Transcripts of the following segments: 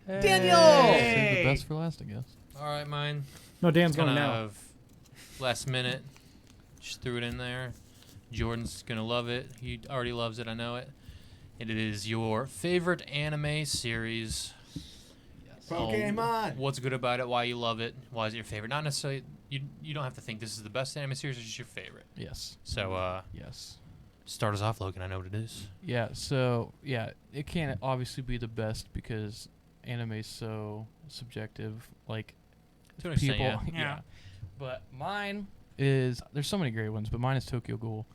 Daniel! Save the best for last, I guess. All right, mine. No, Dan's Kind going now. of last minute. Just threw it in there. Jordan's going to love it. He already loves it. I know it. It is your favorite anime series. Yes. Pokemon. What's good about it? Why you love it? Why is it your favorite? Not necessarily. You don't have to think this is the best anime series. It's just your favorite. Yes. So Yes. start us off, Logan. I know what it is. Yeah, so, yeah, it can't obviously be the best because anime is so subjective. Like, To an extent, people. yeah. But mine is, there's so many great ones, but mine is Tokyo Ghoul.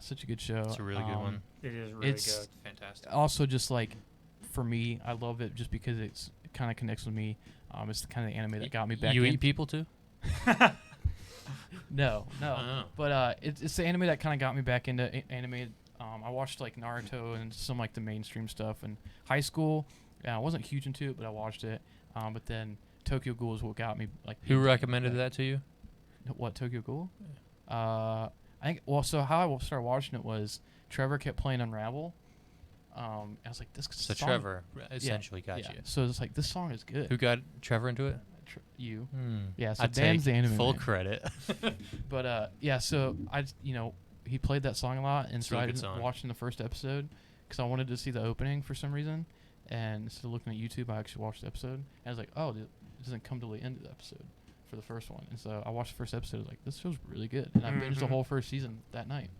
Such a good show. It's a really good one. It is really It's good. Fantastic. also just like, for me, I love it just because it kind of connects with me. It's the kind of anime that got me back You in. eat people too? No. Oh. But it's the anime that kind of got me back into anime. I watched like Naruto and some like the mainstream stuff in high school. I wasn't huge into it, but I watched it. But then Tokyo Ghoul is what got me like. Who recommended that to you? What, Tokyo Ghoul? I think. Well, so how I started watching it was Trevor kept playing Unravel. I was like, this. So song, Trevor essentially got you. So it's like this song is good. Who got Trevor into it? You. Hmm. Yeah. So I Dan's take the anime full man. credit. But yeah, so he played that song a lot, and It's a so really I good ended up song. watching the first episode because I wanted to see the opening for some reason, and instead of looking at YouTube, I actually watched the episode, and I was like, oh, it doesn't come till the end of the episode for the first one, and so I watched the first episode. I was like, this feels really good, and I binged the whole first season that night.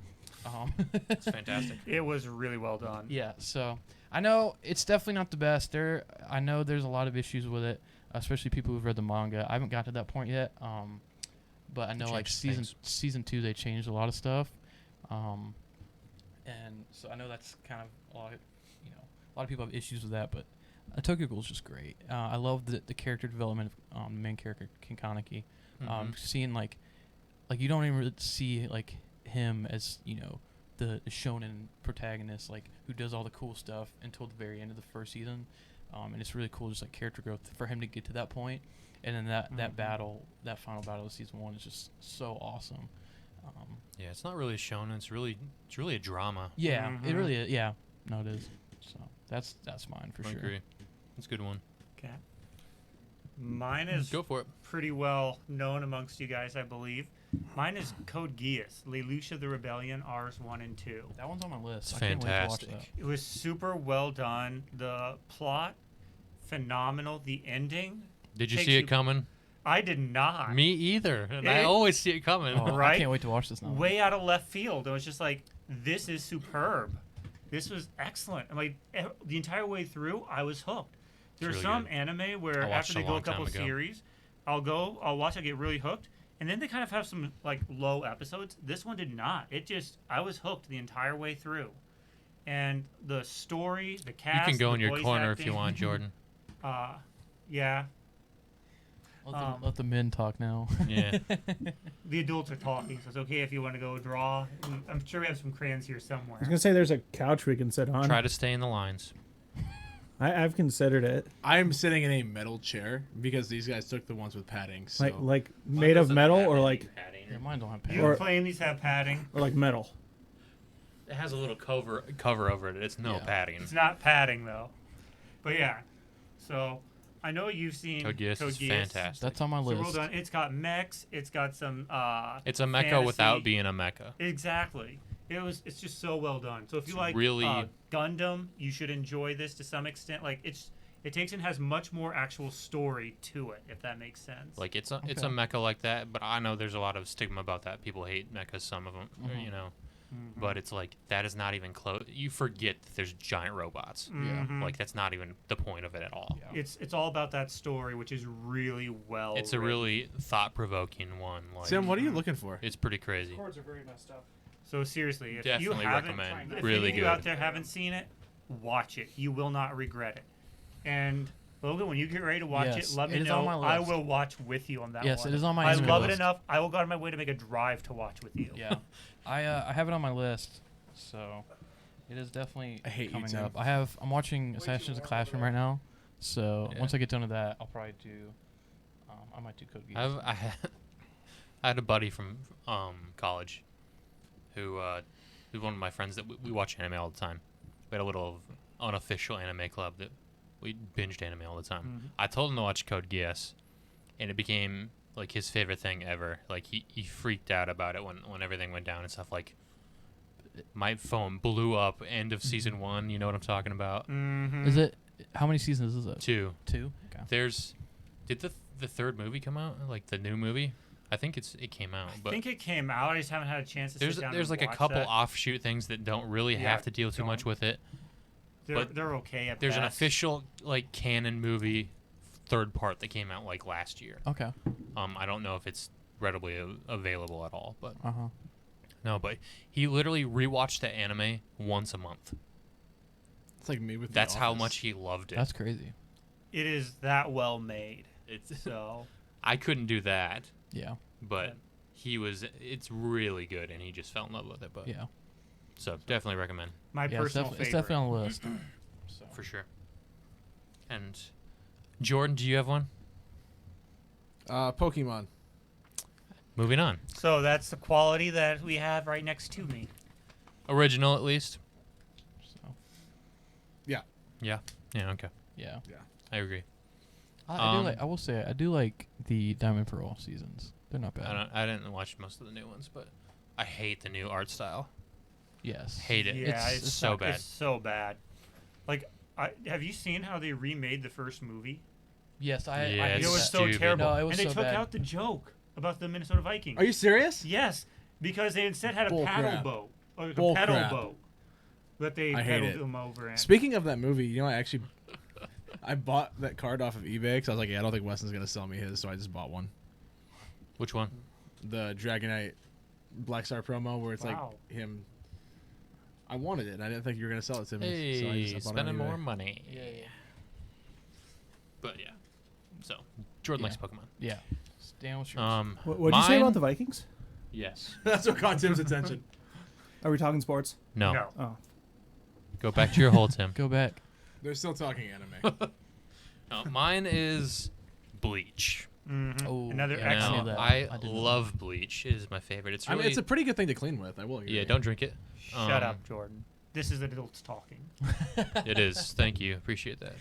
It's fantastic. It was really well done. Yeah, so I know it's definitely not the best. I know there's a lot of issues with it, especially people who've read the manga. I haven't got to that point yet, but I know like Changed season 2 they changed a lot of stuff, and so I know that's kind of a lot of people have issues with that. But Tokyo Ghoul is just great. I love the character development of the main character King Kaneki. Seeing like you don't even really see like him as the shonen protagonist, like who does all the cool stuff until the very end of the first season, and it's really cool, just like character growth for him to get to that point, and then that final battle of season 1 is just so awesome. Yeah, it's not really shonen. It's really a drama. Yeah, it really is. Yeah, no, it is. So that's mine for I sure. agree. It's a good one. Okay. Mine is Go for it. pretty well known amongst you guys, I believe. Mine is Code Geass, Lelouch of the Rebellion, Rs 1 and 2. That one's on my list. It's I can't wait to watch fantastic. that. It was super well done. The plot, phenomenal. The ending, Did you Takes see you- it coming? I did not. Me either. And I It- always see it coming. Oh, I Right? can't wait to watch this now. Way out of left field. I was just like, this is superb. This was excellent. I'm like, the entire way through, I was hooked. There's really some good. anime where I watched after it they a go a long time couple ago. series, I'll watch it, get really hooked, and then they kind of have some like low episodes. This one did not. I was hooked the entire way through, and the story, the You cast, can go the in your voice corner if acting, you want, Jordan. Yeah, Let the men talk now. Yeah. the adults are talking, so it's okay if you want to go draw. I'm sure we have some crayons here I was somewhere. gonna say there's a couch we can sit on. Try to stay in the lines. I've considered it, I'm sitting in a metal chair because these guys took the ones with padding. So like made of metal or like Yeah, mine don't have You padding. Or- claim these have padding. metal. It has a little cover over it. It's no Yeah. padding. It's not padding though. But yeah, so I know you've seen Code Geass is fantastic. That's on my So list. well done. It's got mechs. It's got some. It's a mecha fantasy. without being a mecha. Exactly. It's just so well done. So if you It's like really- Gundam, you should enjoy this to some extent. Like it takes and has much more actual story to it, if that makes sense. Like it's a Okay. mecha like that, but I know there's a lot of stigma about that. People hate mechas, some of them, But it's like that is not even close. You forget that there's giant robots. Mhm. Like that's not even the point of it at all. Yeah. It's all about that story, which is really well. It's a written. really thought-provoking one. Like Sam, what are you looking for? it's pretty crazy. Chords are very messed up. So seriously, if Definitely you haven't, recommend. if Really any of you good. out there haven't seen it, watch it. You will not regret it. And Logan, when you get ready to watch Yes, it, let it me is know. on my I list. will watch with you on that Yes, one. it is on my I Instagram love it list. enough. I will go out of my way to make a drive to watch with you. Yeah, I have it on my list, so it is definitely I hate you, coming Tim. up. I'm watching Assassins in the Classroom right now, so Yeah. once I get done with that, I'll probably do. I might do Code Geass. I had a buddy from college who who's one of my friends that we watch anime all the time. We had a little unofficial anime club that We binged anime all the time. Mhm. I told him to watch Code Geass, and it became like his favorite thing ever. Like he freaked out about it when everything went down and stuff. Like my phone blew up. End of season 1. You know what I'm talking about? Mm-hmm. Is it? How many seasons is it? 2. 2. Okay. Did the third movie come out? Like the new movie? I think it came out. I But think it came out. I just haven't had a chance to there's sit down there's and like a watch couple that. offshoot things that don't really Yeah, have to deal too much don't. with it. but They're okay at There's an best. official like canon movie third part that came out like last year. Okay. I don't know if it's readily available at all, but Uh huh. no, but he literally rewatched the anime once a month. It's like me with The That's how Office. much he loved it. That's crazy. It is that well made. It's So I couldn't do that, Yeah. but it's really good and he just fell in love with it. But Yeah. so definitely recommend my Yeah. personal It's favorite. definitely on the list. So. for sure. And Jordan, do you have one? Pokemon. Moving on. So that's the quality that we have right next to me. Original at least. So. Yeah. Okay. Yeah. I agree. I do like. I will say I do like the Diamond Pearl seasons. They're not bad. I didn't watch most of the new ones, but I hate the new art style. Yes. Hate it. Yeah, It's so bad. It's so bad. Like, have you seen how they remade the first movie? Yes. Yeah, I It it's was so stupid. terrible. No, it was and they so took bad. out the joke about the Minnesota Vikings. Are you serious? Yes, because they instead had a Bull paddle crap. boat. Or a Bull pedal crap. boat. That they I hate pedaled it. them over in. Speaking of that movie, you know, I bought that card off of eBay because I was like, yeah, I don't think Weston's gonna sell me his, so I just bought one. Which one? The Dragonite Black Star promo where it's Wow. like him. I wanted it, and I didn't think you were gonna sell it to me. so I Hey, just bought it on spending eBay. more money. Yeah. But yeah. So Jordan likes Pokemon. Yeah. Stan, what's yours? What'd you say mine- about the Vikings? Yes. That's what caught Tim's attention. Are we talking sports? No. No. Oh, Go back to your hole, Tim. Go back. They're still talking anime. No, mine is Bleach. Mm-hmm. Oh, Another yeah, I excellent. knew that. I I didn't know love Bleach. It is my favorite. It's I really mean, it's a pretty good thing to clean with. I will agree. yeah. Don't drink it. Shut up, Jordan. This is adults talking. It is. Thank you. Appreciate that.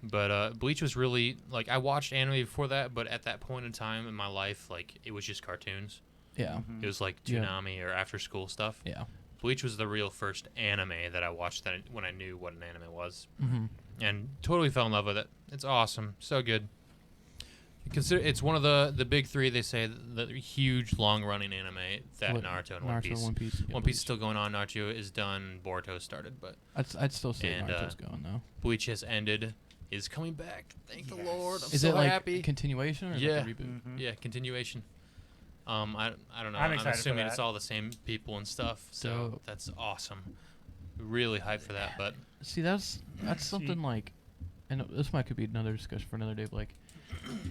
But Bleach was really like I watched anime before that, but at that point in time in my life, like it was just cartoons. Yeah. Mhm. It was like Yeah. Toonami or after school stuff. Yeah. Bleach was the real first anime that I watched when I knew what an anime was, Mm-hmm. and totally fell in love with it. It's awesome, so good. Consider it's one of the big three. They say the huge long running anime that Naruto and One Piece. One Piece. Yeah, One Piece is still going on. Naruto is done. Boruto started, but I'd still say and, Naruto's going though. Bleach has ended. Is coming back. Thank the Yes. Lord. I'm Is so it like happy. continuation or is Yeah. it like a reboot? Mhm. Yeah, continuation. I don't know. I'm I'm excited for assuming it's that. all the same people and stuff. So Dope. that's awesome. Really hyped for that. But See, that's something like, and this might could be another discussion for another day. But like,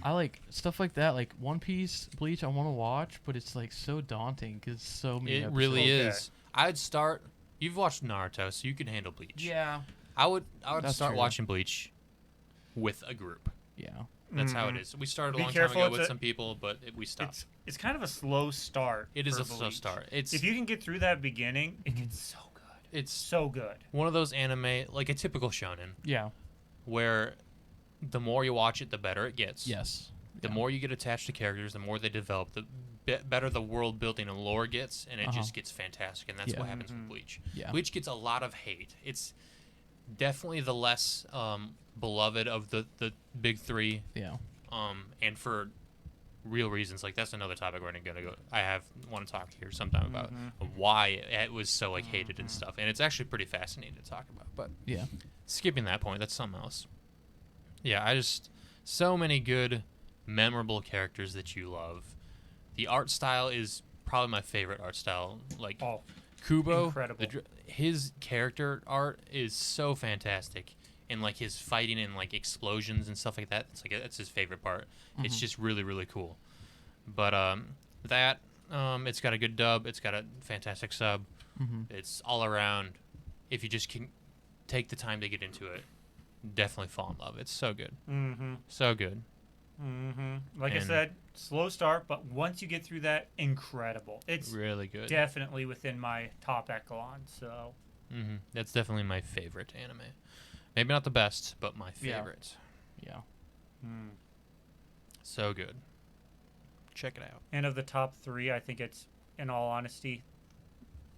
I like stuff like that, like One Piece, Bleach. I want to watch, but it's like so daunting because so many. it really Okay. is. I'd start. You've watched Naruto, so you can handle Bleach. Yeah. I would That's start true. watching Bleach with a group. Yeah. That's how it Mhm. is. We started a Be long careful, time ago it's with a- some people, but we stopped. It's kind of a slow start. It is for a slow Bleach. start. It's If you can get through that beginning, it gets so good. it's So good. one of those anime like a typical shonen Yeah. where the more you watch it, the better it gets. Yes. The Yeah. more you get attached to characters, the more they develop, the better the world building and lore gets, and it Uh-huh. just gets fantastic. And that's Yeah. what happens with Mhm. Bleach. Yeah. Bleach gets a lot of hate. It's definitely the less beloved of the big three, Yeah. and for real reasons. Like that's another topic we're gonna go. I want to talk here sometime about why it was so like hated and stuff, and it's actually pretty fascinating to talk about. But Yeah. skipping that point, that's something else. Yeah, I just so many good, memorable characters that you love. The art style is probably my favorite art style. Like Oh, Kubo, incredible. his character art is so fantastic, and like his fighting and like explosions and stuff like that. That's his favorite part. It's Mhm. just really really cool. But it's got a good dub. It's got a fantastic sub. Mm-hmm. It's all around. If you just can take the time to get into it, definitely fall in love. It's so good, Mm-hmm. so good. Mm-hmm. Like I And- said, slow start, but once you get through that, incredible. It's Really good. definitely within my top echelon. So That's definitely my favorite anime. Maybe not the best, but my Yeah. favorite. Yeah. Hmm. So good. Check it out. And of the top 3, I think it's, in all honesty,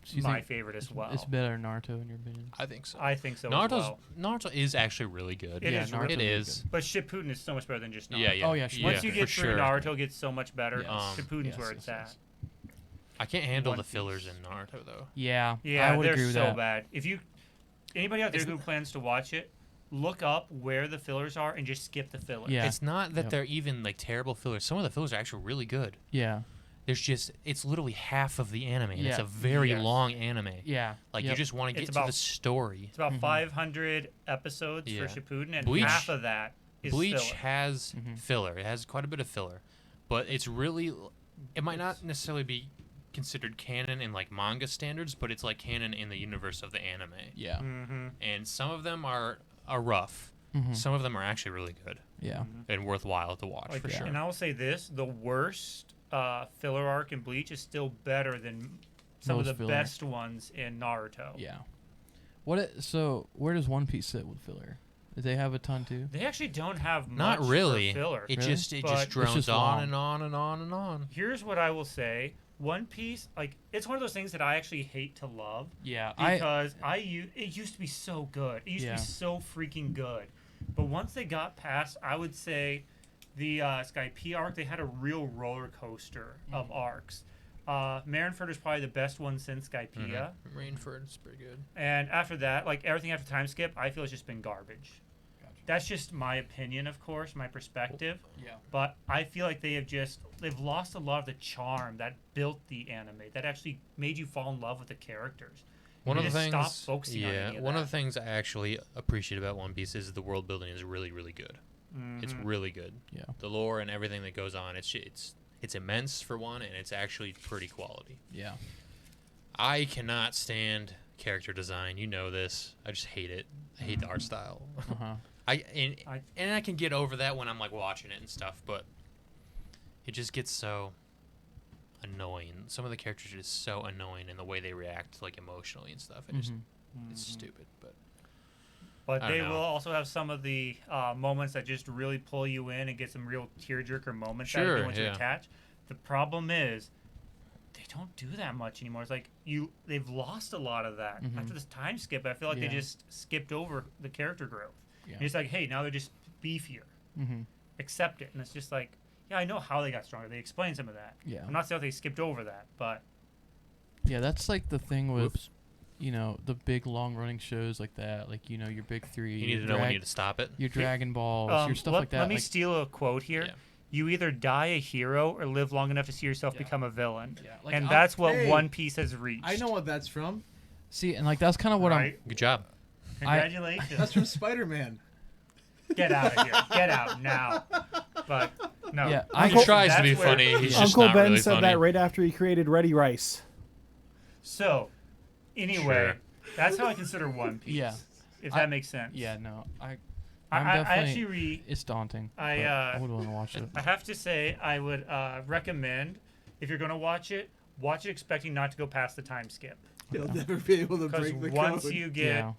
So you my think favorite as well. It's better than Naruto in your opinion? I think so. I think so as Naruto's well. Naruto is actually really good. It Yeah, is Naruto's really It really is. But Shippuden is so much better than just Naruto. Yeah, yeah. Oh, yeah, Shippuden's Once you for get through sure. Naruto, gets so much better. Yes. Shippuden's Yes, where yes, it's yes. at. I can't handle One the fillers Piece. in Naruto though. Yeah. Yeah, I would they're agree with so that. bad. If you, anybody out there It's who plans to watch it, look up where the fillers are and just skip the fillers. Yeah. It's not that Yep. they're even like terrible fillers. Some of the fillers are actually really good. Yeah. There's just it's literally half of the anime. And It's Yeah. a very Yes. long anime. Yeah. Like Yep. you just want to It's get to about- the story. It's about Mhm. 500 episodes Yeah. for Shippuden, and Bleach- half of that is Bleach filler. has Mhm. filler. It has quite a bit of filler, but it's really it might not necessarily be considered canon in like manga standards, but it's like canon in the universe of the anime. Yeah. Mm-hmm. And some of them are rough. Mhm. Some of them are actually really good Yeah. and worthwhile to watch Like, for sure. And I will say this: the worst filler arc in Bleach is still better than some Most of the filler. best ones in Naruto. Yeah. So where does One Piece sit with filler? Do they have a ton too? They actually don't have much Not really. for filler. It Really? just But it's drones just on long. and on and on and on. Here's what I will say: One Piece, like, it's one of those things that I actually hate to love Yeah. because it used to be so good. It used Yeah. to be so freaking good. But once they got past, I would say, the Skype arc, they had a real roller coaster of arcs. Marineford is probably the best one since Skypiea. Rainford's pretty good. And after that, like, everything after time skip, I feel it's just been garbage. Gotcha. That's just my opinion, of course, my perspective. Yeah. But I feel like they've lost a lot of the charm that built the anime, that actually made you fall in love with the characters. One They of the just things, stopped focusing on any of one of that. the things I actually appreciate about One Piece is the world building is really, really good. It's Mhm. really good. Yeah. The lore and everything that goes on, it's immense for one, and it's actually pretty quality. Yeah. I cannot stand character design. You know this. I just hate it. I hate the art style. Uh huh. And I can get over that when I'm like watching it and stuff, but it just gets so annoying. Some of the characters are just so annoying in the way they react, like emotionally and stuff. It's stupid, but But I don't they know. will also have some of the moments that just really pull you in and get some real tearjerker moments that Sure, you want to yeah. attach. The problem is they don't do that much anymore. It's like they've lost a lot of that. Mhm. After this time skip, I feel like Yeah. they just skipped over the character growth. Yeah. And it's like, hey, now they're just beefier. Mm-hmm. Accept it. And it's just like, yeah, I know how they got stronger. They explained some of that. Yeah. I'm not saying they skipped over that, but Yeah, that's like the thing with, Whoops. the big long running shows like that. Like, your big three. you need your to know when you need to stop it. Your Dragon Balls, your stuff let, like that. let me like, steal a quote here. Yeah. You either die a hero or live long enough to see yourself Yeah. become a villain. Yeah, like, And I'll- that's what Hey, One Piece has reached. I know what that's from. see, and like that's kind of what right? Good job. Congratulations. That's from Spider-Man. Get out of here. Get out now. But no. Yeah, He Uncle- tries to be that's where- funny. He's just Uncle not Ben really said funny. that right after he created Ready Rice. So, anyway, Sure. that's how I consider One Piece. Yeah. If I- that makes sense. Yeah, no, I'm I definitely. It's daunting. I, but uh, I would want to watch it. I have to say, I would recommend, if you're going to watch it expecting not to go past the time skip. He'll never be able to Because break the once code. you get Yeah.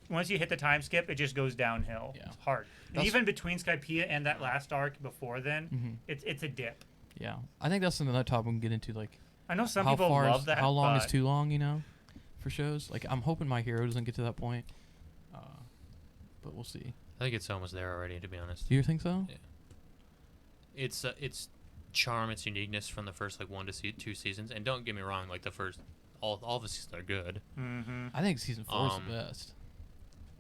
once you hit the time skip, it just goes downhill. Yeah. It's hard. And That's- even between Skypiea and that last arc before then, Mhm. it's a dip. Yeah, I think that's another topic we can get into. Like, I know some how people far love is, that. how long is but too long? For shows. Like, I'm hoping My Hero doesn't get to that point. But we'll see. I think it's almost there already, to be honest. Do you think so? Yeah. It's charm, its uniqueness from the first like 1 to 2 seasons, and don't get me wrong, like the first all the seasons are good. Mhm. I think season 4 is Um, the best.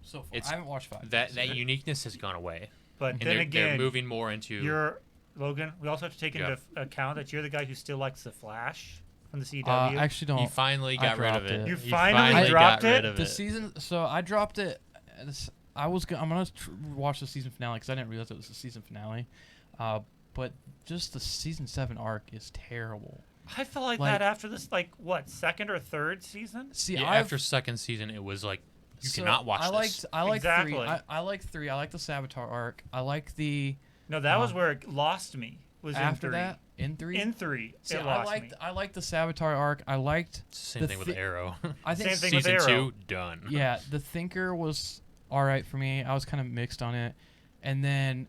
So far, it's- I haven't watched 5. That uniqueness has gone away, But and then they're again, moving more into you're Logan. We also have to take Yeah. into account that you're the guy who still likes the Flash from the CW. I actually don't. He finally I got rid of dropped it. it. You He finally dropped got rid it? of the it. season. So I dropped it. I'm gonna watch the season finale because I didn't realize it was the season finale. But just the season 7 arc is terrible. I felt like like- that after this, second or third season. See, Yeah, after second season, it was like you cannot watch this. I like Exactly. 3. I like 3. I like the Savitar arc. I like the No, that was where it lost me. Was after in 3. that in 3. In 3, See, it I lost me. liked the Savitar arc. I liked. It's the same the thing with thi- Arrow. I think Same thing with Season Arrow. 2 done. Yeah, the Thinker was all right for me. I was kind of mixed on it, and then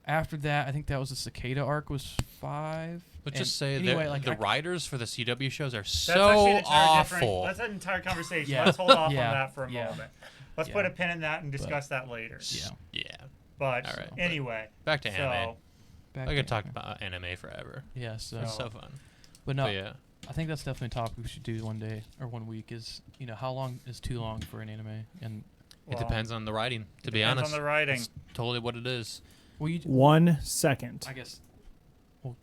after that, I think that was the Cicada arc was 5. Let's And just say anyway, that like the writers for the CW shows are That's so actually an entire different. awful. That's an entire conversation. Yeah. Let's hold off Yeah. on that for a Yeah. moment. Let's Yeah. put a pin in that and discuss that later. Yeah. Yeah. But All right. anyway, Back to anime. so Back I to could talk anime. about anime forever. Yeah, so, So- It's so fun. but no, But yeah. I think that's definitely a topic we should do one day or one week. Is how long is too long for an anime? And It well, depends on the writing, to it be depends honest. on the writing. It's totally what it is. well, 1 second. I guess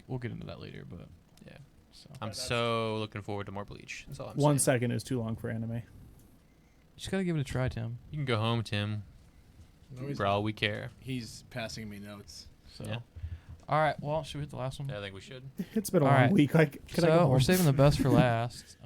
we'll get into that later, but Yeah. so I'm that's- so looking forward to more Bleach. That's all I'm 1 saying. second is too long for anime. you just gotta give it a try, Tim. You can go home, Tim. No, he's For all we care. He's passing me notes. So, Yeah. all right. Well, should we hit the last one? I think we should. It's been a All long right. week. Could I go So home? we're saving the best for last.